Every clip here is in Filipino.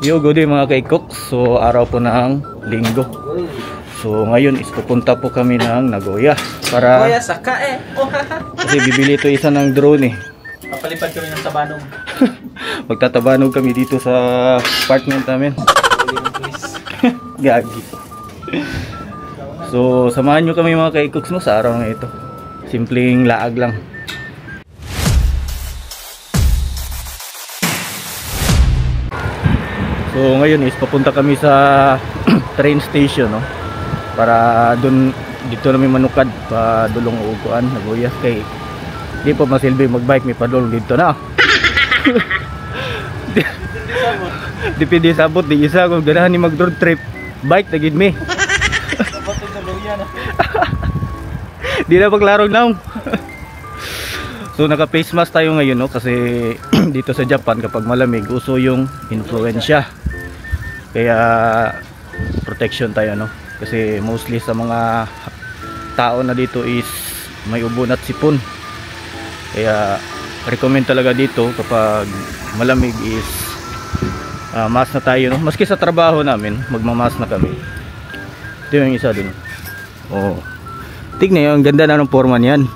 Yo, good day mga kaikok. So araw po ng linggo. So ngayon is pupunta po kami ng Nagoya para kasi bibili ito isa ng drone eh. Papalipad kami ng tabanog. Magtatabanog kami dito sa apartment namin. Gagi. So samahan nyo kami mga kaikoks mo sa araw na ito. Simpleng laag lang. So ngayon is papunta kami sa train station, no? Para doon dito namin manukad pa dulong uguan Nagoya kay di po masilbi magbike may padulong dito na. Dipindi sabot di isa kung ganahan ni mag road trip bike na gid mi. Di na paglarong naong. So naka face mask tayo ngayon, no? Kasi dito sa Japan kapag malamig uso yung influensya. Kaya protection tayo, no? Kasi mostly sa mga tao na dito is may ubon at sipon. Kaya recommend talaga dito kapag malamig is mask na tayo, no? Maski sa trabaho namin magmamask na kami. Ito yung isa din. Oh. Tignan nyo, ang ganda na ng forma niyan.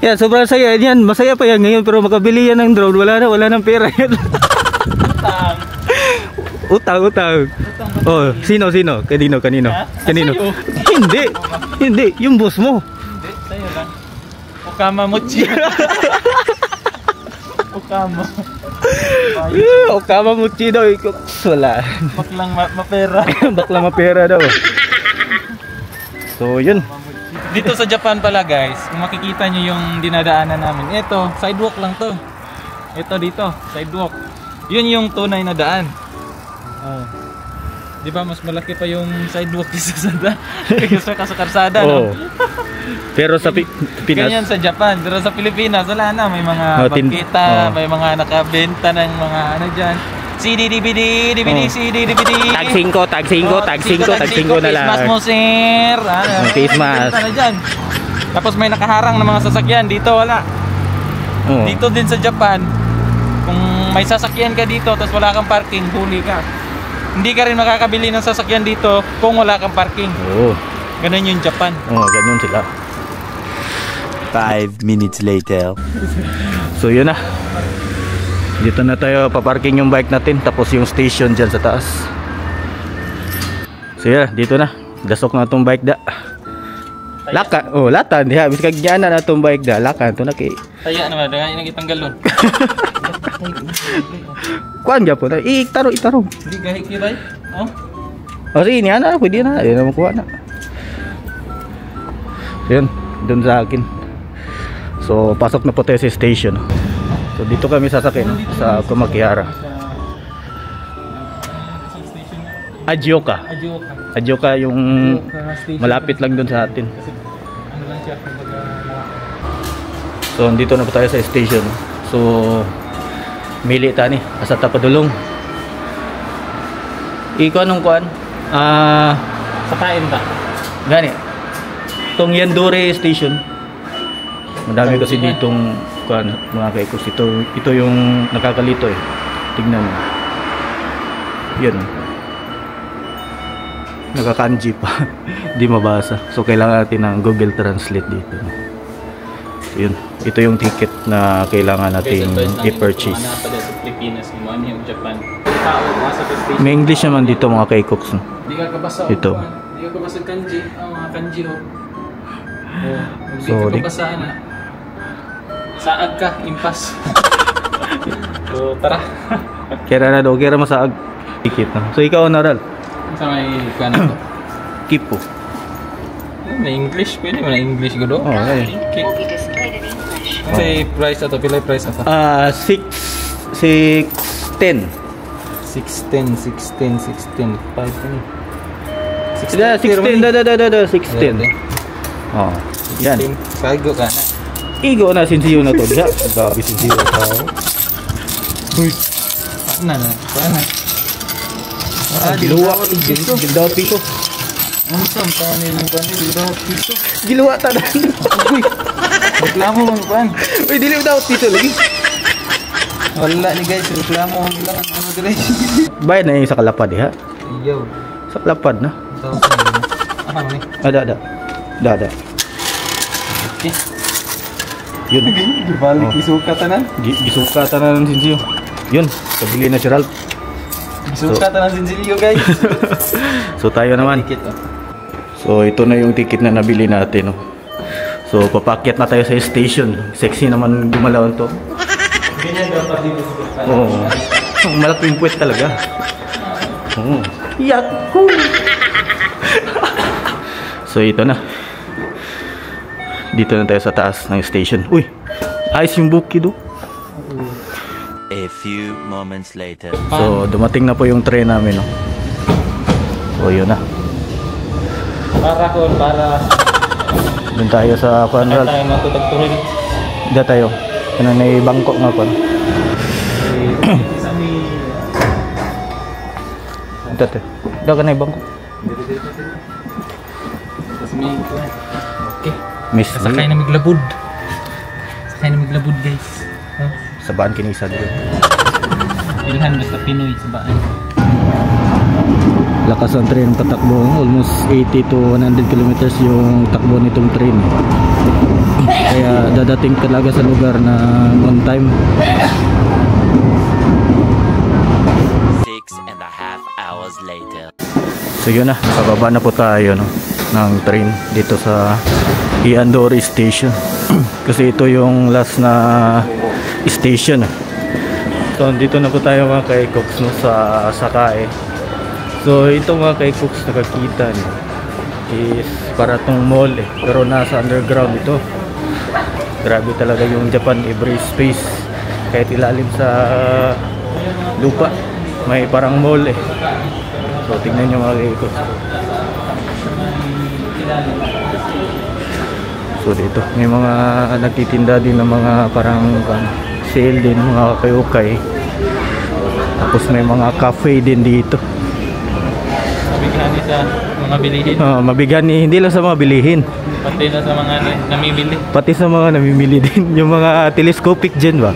Yan, sobrang saya yan. Masaya pa yan ngayon pero makabili yan ng drone. Wala nang pera yan. Utang. Oh, sino? Kanino? Hindi, yung boss mo. Hindi, sa'yo lang. Okama Mochi. Okama Mochi daw. Wala. Baklang mapera. Baklang mapera daw. So, yun. Dito sa Japan pala guys, kung makikita nyo yung dinadaanan namin. Ito, sidewalk lang to. Ito dito, sidewalk. Yun yung tunay na daan. Oh. Di ba mas malaki pa yung sidewalk kaysa sa karsada, no? Pero sa Pinas ganyan sa Japan, pero sa Pilipinas wala na, may mga bangkita, may mga nakabenta ng mga ano diyan. CD, DVD, CD, DVD. Tag 5 na lang. Face mask mo, sir. Face mask. Tapos may nakaharang ng mga sasakyan, dito wala. Dito din sa Japan, kung may sasakyan ka dito tapos wala kang parking, huli ka. Hindi ka rin makakabili ng sasakyan dito kung wala kang parking. Ganun yung Japan. Ganun sila. 5 minutes later. So yun na. Dito na tayo paparking yung bike natin. Tapos yung station dyan sa taas. So yeah, dito na. Gasok na itong bike da. Laka, latan. Diha, bis kagyan na itong bike da. Laka, ito na kay. Taya naman, dengan inagitang galon. Kuan dyan po na. Itaro. Hindi gahik kiray. Sige, niya na. Pwede na. Yan na makuha na. So yun, dun sa akin. So pasok na po tayo sa station. So dito kami sasakyan sa Kumakihara. Ajioka yung malapit lang dun sa atin. So dito na po tayo sa station. So mili tani asa ta padulong. Iko anong kuan? Sakain ta. Gani. Tong Yandore station. Madami kasi ditong kuan mga kaikos. Ito yung nakakalito eh. Tignan mo. Yan. Nakakanji pa. Di mabasa. So kailangan natin ng Google Translate dito. So, yun. Ito yung ticket na kailangan natin i-purchase. May English naman dito mga kaikoks. Di ka kabasa. Ito. Di ka kabasa kanji. Mga kanji ho. So, di ka kabasa na. Saag ka, impas. So tara. Kaya na daw, kaya masaag. Ticket na. So ikaw naral. Sa may kanan to. Kipo. May English, pwede mo na English ko do. Okay. Say price ato, pilay price ato. 610. 16. 5 ni. 16 16. Oh, yan. Kaigo ka na. Igo na sinsiyo na to. Diya, gabi sinsiyo tao. Uy. Paano? Giluwa. Giluwa piso. Ano saan? Paano yung paano? Giluwa piso. Giluwa tanan. Uy. Reklamo mo pan. Uy, dili daw piso lagi. Wala ni guys, reklamo ang lang ano dire. Bayad na yung sa kalapad ha? Yo. Sa kalapad na? Ni. Ada. Okay. Yun. Balik isuka tanan. Gisuka tanan ng Sinsiyo. Yun, kabili na si Ralph. Isuka tanan Sinsilio guys. So tayo naman. Ticket oh. So ito na yung ticket na nabili natin. No? So papakyat na tayo sa station. Sexy naman gumalaw to. Ganyan dapat dito sa Oo. Malaking puwet talaga. Oo. Yahoo! So ito na. Dito na tayo sa taas ng station. Uy! Ayos yung bukid oh. A few moments later. So dumating na po yung train namin no. So yun na. Para Doon tayo sa Panral. tayo matutagturin. Dito tayo. Ano na yung bangko nga po. Isa ni Dito tayo. Dito ka na yung bangko. Okay. Miss Sakay na miglabud. Sakay na miglabud guys. Huh? sa baan kinisa dito. Ilhan basta Pinoy sa baan. Lakas ang train patakbo. Almost 80 to 100 kilometers yung takbo nitong train. Kaya dadating talaga sa lugar na on time. 6.5 hours later. So yun na, nakababa na po tayo no, ng train dito sa Iandore Station. Kasi ito yung last na station. So dito na po tayo mga kaikoks no, sa Sakae. So ito mga kaikoks nakakita no, is para tong mall eh, pero nasa underground ito. Grabe talaga yung Japan, every space kahit ilalim sa lupa may parang mall eh. So tingnan nyo mga kaikoks. So dito may mga nagtitinda din ng mga parang sale din, mga kakay-ukay. Tapos may mga cafe din dito. Mabighani sa mga bilihin. Mabighani, hindi lang sa mga bilihin. Pati na sa mga namimili. Pati sa mga namimili din. Yung mga telescopic dyan ba?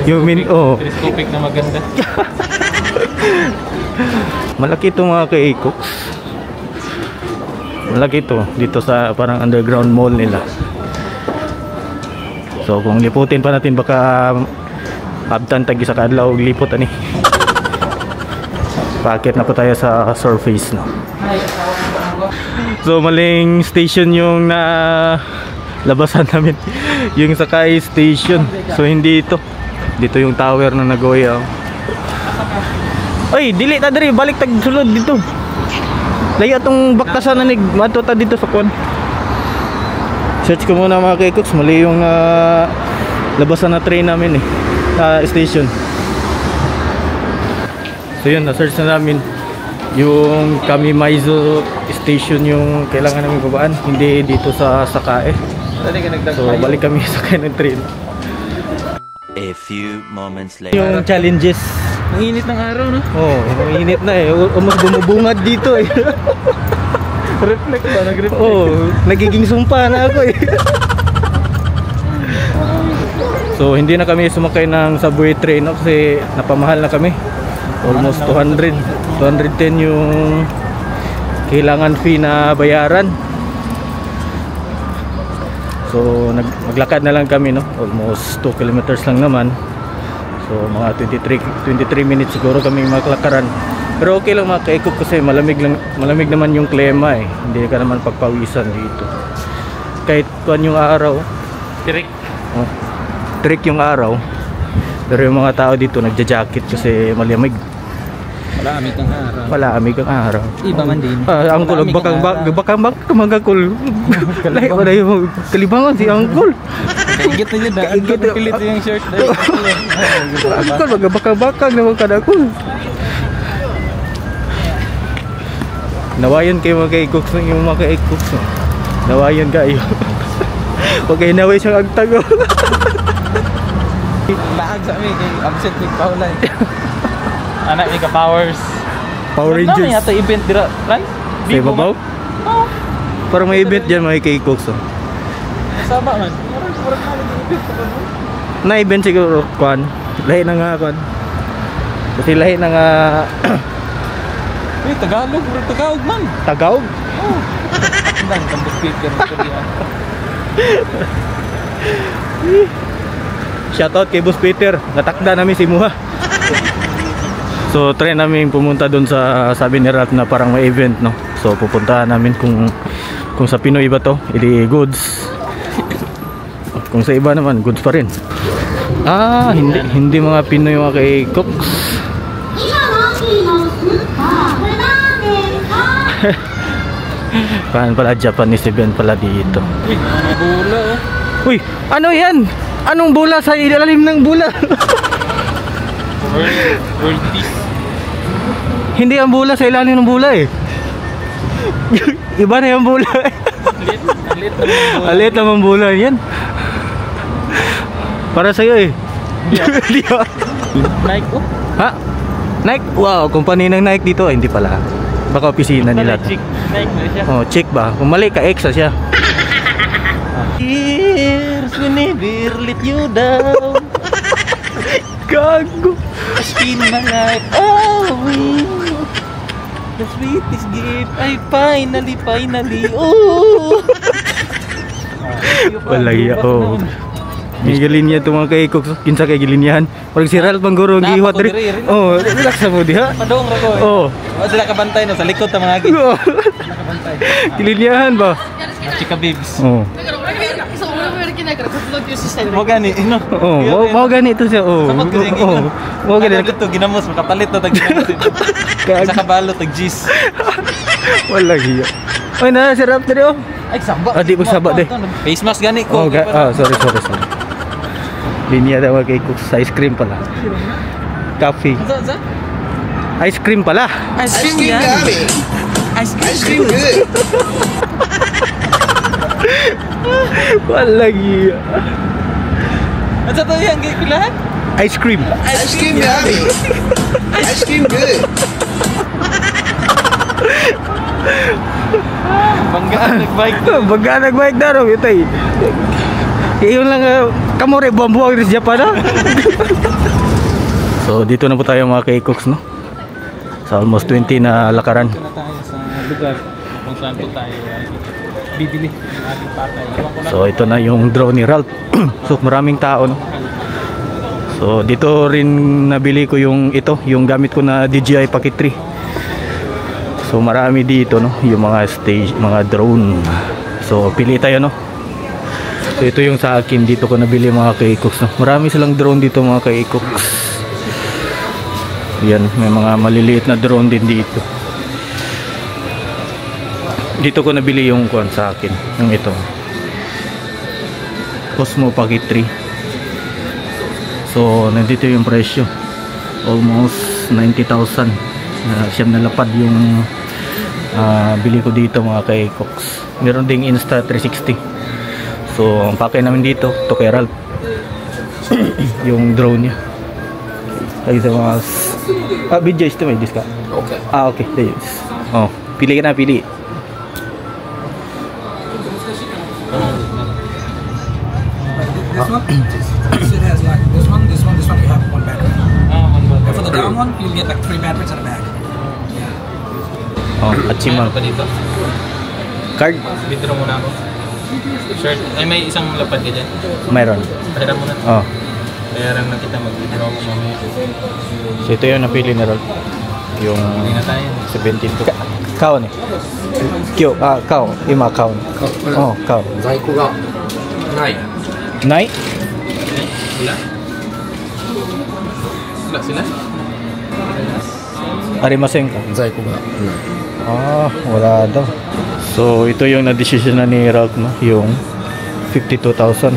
Yung Telescopic na maganda. Malaki ito mga kaikoks. Malaki ito. Dito sa parang underground mall nila. So kung liputin pa natin baka abtan tagi sa kadlaw lipot ani. Paakit na po tayo sa surface no. So maling station yung na labasan namin. Yung Sakae Station. So hindi ito. Dito yung tower na Nagoya. Oy, dili ta diri, balik tag sulod dito. Layo atong baktasan na nig mato ta dito sa kon. Search ko muna mga kaikoks, mali yung labasan na train namin eh, station. So yun, na-search na namin yung Kamimaizo Station yung kailangan namin babaan, hindi dito sa Sakae. So balik kami sakay ng train. A few moments later. Yung challenges. Ang init ng araw no? Oh, mainit na eh, almost bumubungad dito eh. Reflect ba? Nag-reflect? Oh, nagiging sumpa na ako eh. So hindi na kami sumakay ng subway train no, kasi napamahal na kami. Almost 210 yung kailangan fee na bayaran. So maglakad na lang kami no, almost 2 kilometers lang naman. So mga 23 minutes siguro kami maglakaran. Pero okay lang mga kaikok kasi malamig naman yung klima eh. Hindi ka naman pagpawisan dito. Kahit kuan yung araw, Tirik. oh, trick yung araw. Pero yung mga tao dito nagja-jacket kasi malamig. Wala kami kang araw. Wala amig ang araw. Iba man din. Angkol, bakang kamagakol. Lahi wala yung kalibangan si Angkol. Kaigit na yun. Kaigit pilit yung shirt. Angkol, bakang naman kadakol. Nawayan kayo mga kaikoks yung mga kaikoks. Nawayan kayo. Huwag kayo naway siyang agtago. Laag sa amin. Absent ni Paulan. Anak ni ka-powers. Power Rangers. Ano Rangers. yata event dira? Lan? Sa ibabaw? Oo. Parang may event dyan mga kaikoks. Saba man. Parang event pa ba? Na-event siguro, Kwan. Lahi na nga kon. Kasi lahi na nga Tagalog, bro, Tagalog man. Tagaog. Oh. Ang tambos speaker mo Korean. Shoutout kay Boss Peter. Natakda namin si Muha. So try namin pumunta doon sa sabi ni Ralph na parang may event, no. So pupuntahan namin kung sa Pinoy ba to, edi goods. Kung sa iba naman goods pa rin. Hindi mga Pinoy mga kay cooks. Paano pala Japanese event pala dito. Uy, mga bula oh. Uy, ano yan? Anong bula sa ilalim ng bula? World peace. Hindi ang bula sa ilalim ng bula eh. Iba na yung bula eh. Alit naman bula yan. Para sa'yo eh. Hindi ba? Nike oh. Ha? Nike? Wow, kumpanya ng Nike dito. Hindi pala. Baka opisina nila. Chick. Nike na siya. Oh, chick ba? Kung mali ka, exa siya. Years we never let you down. Gago. Spin my life away. The sweetest gift I finally oh. Wala iya oh. Gilin niya itong mga kaikok. Kinsa kay gilin niyan. Parang si Ralph Bangguro ang giwat rin. Oh, relax na mo diha. Padong ra ko. Oh. Sila kabantay no sa likod ta mga agi. Kabantay. Gilin niyan ba? Chika babes. Oh. Mo gani no. Oh, mau gani ito siya. Oh. Oh. Mau gani dito ginamos makapalit na tag ginamos. Sa kabalo tag jis. Wala giya. Oy na si Ralph diri oh. Ay samba. Di magsaba de. Face mask gani ko. Sorry. Linya daw kay cook sa ice cream pala. Coffee. Ice cream pala. Ice cream yummy. Ice cream good. Wala giya. Ano to yang gilahan? Ice cream. Ice cream yummy. Ice cream good. Bangga nagbike na ro itay. Iyon lang kamore buang-buang di Japan na. So dito na po tayo mga kay-cooks no. Sa almost 20 na lakaran. Dito na tayo sa lugar kung saan po tayo bibili ng ating patay. So ito na yung drone ni Ralph. So maraming tao no. So dito rin nabili ko yung yung gamit ko na DJI Pocket 3. So marami dito no, yung mga stage, mga drone. So pili tayo no. So ito yung sa akin, dito ko nabili mga kay-cooks no. Marami silang drone dito mga kay-cooks. Yan, may mga maliliit na drone din dito. Dito ko nabili yung kuan sa akin, yung ito. Osmo Pocket 3. So nandito yung presyo. Almost 90,000. Siyam na lapad yung bili ko dito mga kay-cooks. Meron ding Insta360. So ang pakay namin dito to kay Ralph. Yung drone niya ay sa mga video is may discount. Okay. Okay, ayos. Oh, pili ka na, pili. This one you have one battery. And for the down one, you'll get like 3 batteries in a bag. Oh, Achima. Ano pa dito? Card? Withdraw muna ako. Shirt. Ay, may isang lapad ka dyan. Mayroon. Pahiram muna. Oh. Pahiram na kita mag-withdraw mo mamaya. So ito yung napili na Ralph. Yung Hindi na tayo. 17 to. Kao ni. Kyo, kao. Ima kao. Oh, kao. 在庫がない。 Night? Wala? Wala sila? Arimasen ka. 在庫がない。 Wala daw. So ito yung na-decision na ni Ralph no? Yung 52,000.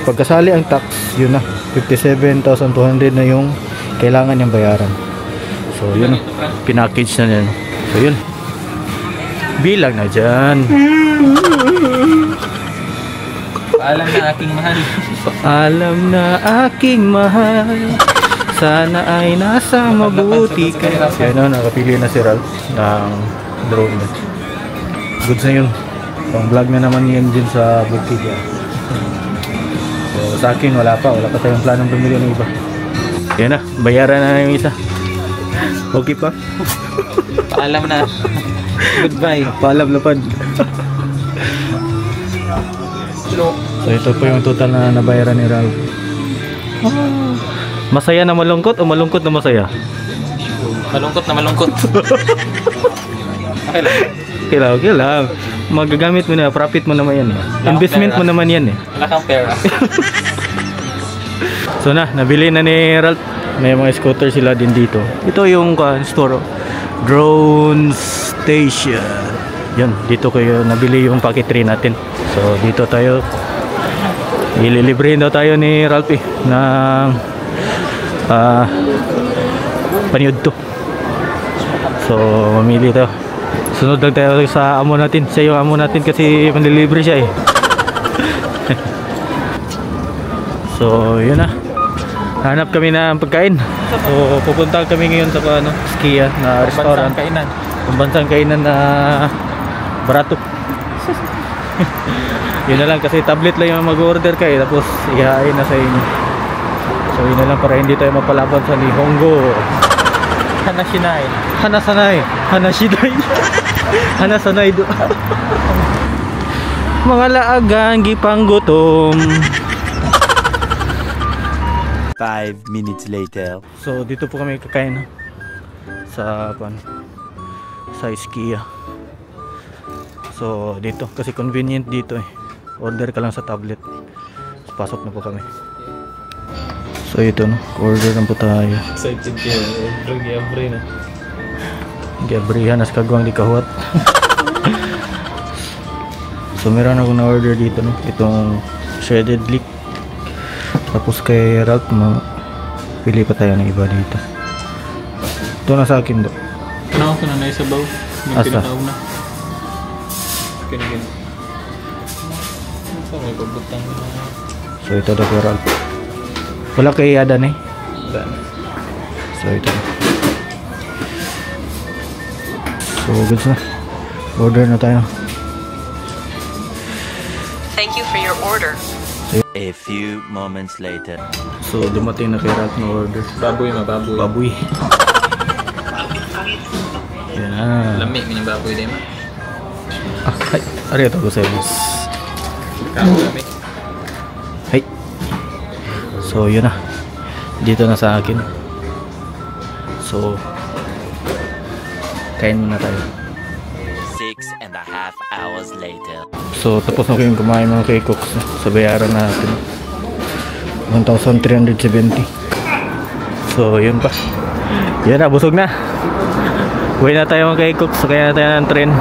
Pagkasali ang tax, yun na 57,200 na yung kailangan niyang bayaran. So yun, pinackage na niya no? So yun, bilang na dyan. Paalam na aking mahal. Paalam na aking mahal, sana ay nasa mabuti ka. Yan o, nakapili na si Ralph ng drone na. Goods na yun. Pang vlog na naman yan din sa bukid. So sa akin wala pa tayong planong bumili ng iba. Yan na, bayaran na yung isa. Okay pa? Paalam na. Goodbye. Paalam lapad. So ito po yung total na nabayaran ni Ralph. Masaya na malungkot o malungkot na masaya? Malungkot na malungkot. Okay lang. Okay lang, okay lang. Magagamit mo na, profit mo naman yan eh. Investment mo naman yan eh. Wala kang pera. So na, nabili na ni Ralph. May mga scooter sila din dito. Ito yung store, drone station. Yan, dito kayo nabili yung packet 3 natin. So dito tayo, ililibrihin daw tayo ni Ralph ng paniod to. So mamili tayo. Sunod lang tayo sa amo natin. Siya yung amo natin kasi manlilibre siya eh. So yun na, hanap kami ng pagkain. So pupunta kami ngayon sa Skia na restaurant, pambansang kainan na barato. Yun na lang kasi tablet lang yung mag-order ka eh, tapos ihain na sa inyo. So yun na lang para hindi tayo mapalaban sa Nihongo. Hanashinai. Hanasanay. Hanashinai. Hanasanay do. Mga laagang gipang gutom. 5 minutes later. So dito po kami kakain sa Skia. So dito kasi convenient dito eh. Order ka lang sa tablet. So, pasok na po kami. So ito no, order na po tayo. Excited kayo. Every na. Gabrihan as kagwang di kahuat. So meron akong na-order dito no, itong shredded leek. Tapos kay Ralph, pili pa tayo ng iba dito. Ito na sa akin do. Ano ako na naisabaw? May Asa? pinataw na. Ganyan. Ito may pabutang na. So ito daw kay Ralph. Wala kay Adan eh. So ito. So goods na. Order na tayo. Thank you for your order. A few moments later. So dumating na kay Ralph na order. Baboy mababoy. Baboy. Yan na. Lami yung baboy din. Ay, arigatou gozaimasu. Lami. Hey. So yun na. Dito na sa akin. So kain muna tayo. 6.5 hours later. So tapos na kayong kumain mga kay Cooks. So bayaran natin 1,370. So yun pa. Yan na, busog na. Uwi na tayo mga kay Cooks. So kaya na tayo ng tren.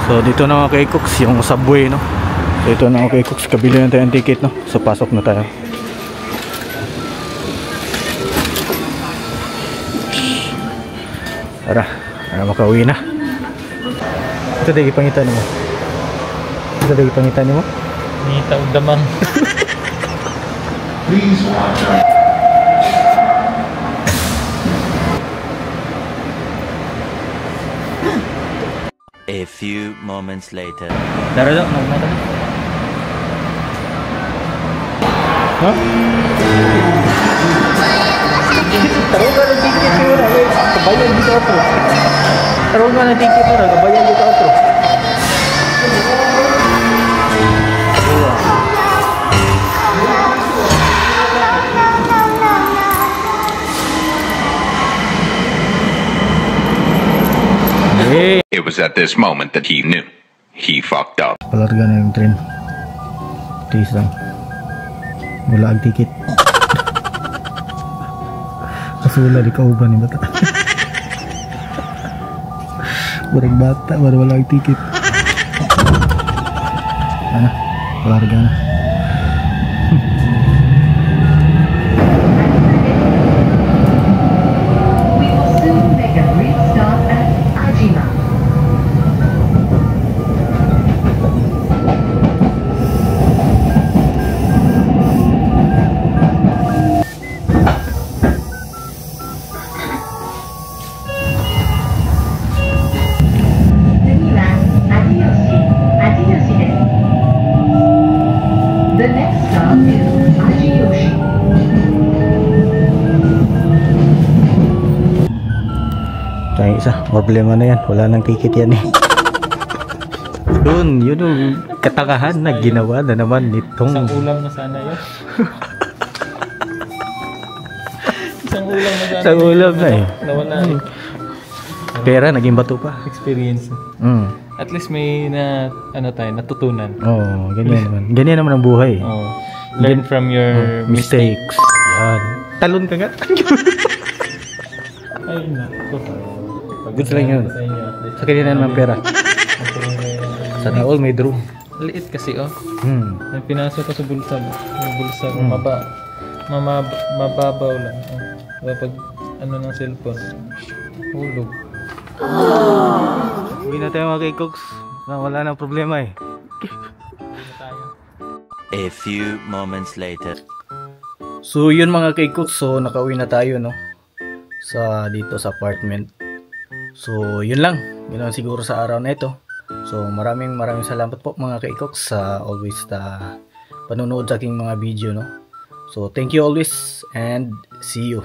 So dito na mga kay Cooks, yung subway no. So ito na mga kay Cooks, kabili na tayo ng ticket no. So pasok na tayo. Tara, makauwi na. Ito dahil ipangitan mo. Ito dahil ipangitan mo. Nitaw damang. Please watch out. A few moments later. Dara daw, nagmata na. Ha? Tarong ka ng ticket mo na. Kabayan dito ako. Tarong ka ng ticket mo na. Kabayan dito ako. Hey! It was at this moment that he knew. He fucked up. Palarga na yung train. Tiis lang. Wala ang ticket. Kasi wala di kauban ni bata. Barang bata, baru wala ang ticket. Ano? Palarga na. We will soon make a brief stop at Ajima. yung isa. Problema na yan. Wala nang ticket yan eh. Yun yung katangahan na ginawa na naman nitong... Isang ulam na sana yun. Isang ulam na sana. Isang ulam na eh. Nawala eh. Pera, naging bato pa. Experience. At least may natutunan. Oo, ganyan naman. Ganyan naman ang buhay. Oh. Learn from your mistakes. Yan. Talon ka nga. Ay, naku. Goods lang yun. Sa kanina naman pera. Sana all may draw. Liit kasi oh. Hmm. Pinasok ko sa bulsa mo. Yung bulsa ko mababaw lang. Oh. Kapag ng cellphone. Hulog. Uwi na tayo mga kay-cooks. Wala nang problema eh. A few moments later. So yun mga kay-cooks. So nakauwi na tayo no. Dito sa apartment. So yun lang. Yun lang siguro sa araw na ito. So maraming salamat po mga kay-cooks sa always panunood sa aking mga video no. So thank you always and see you.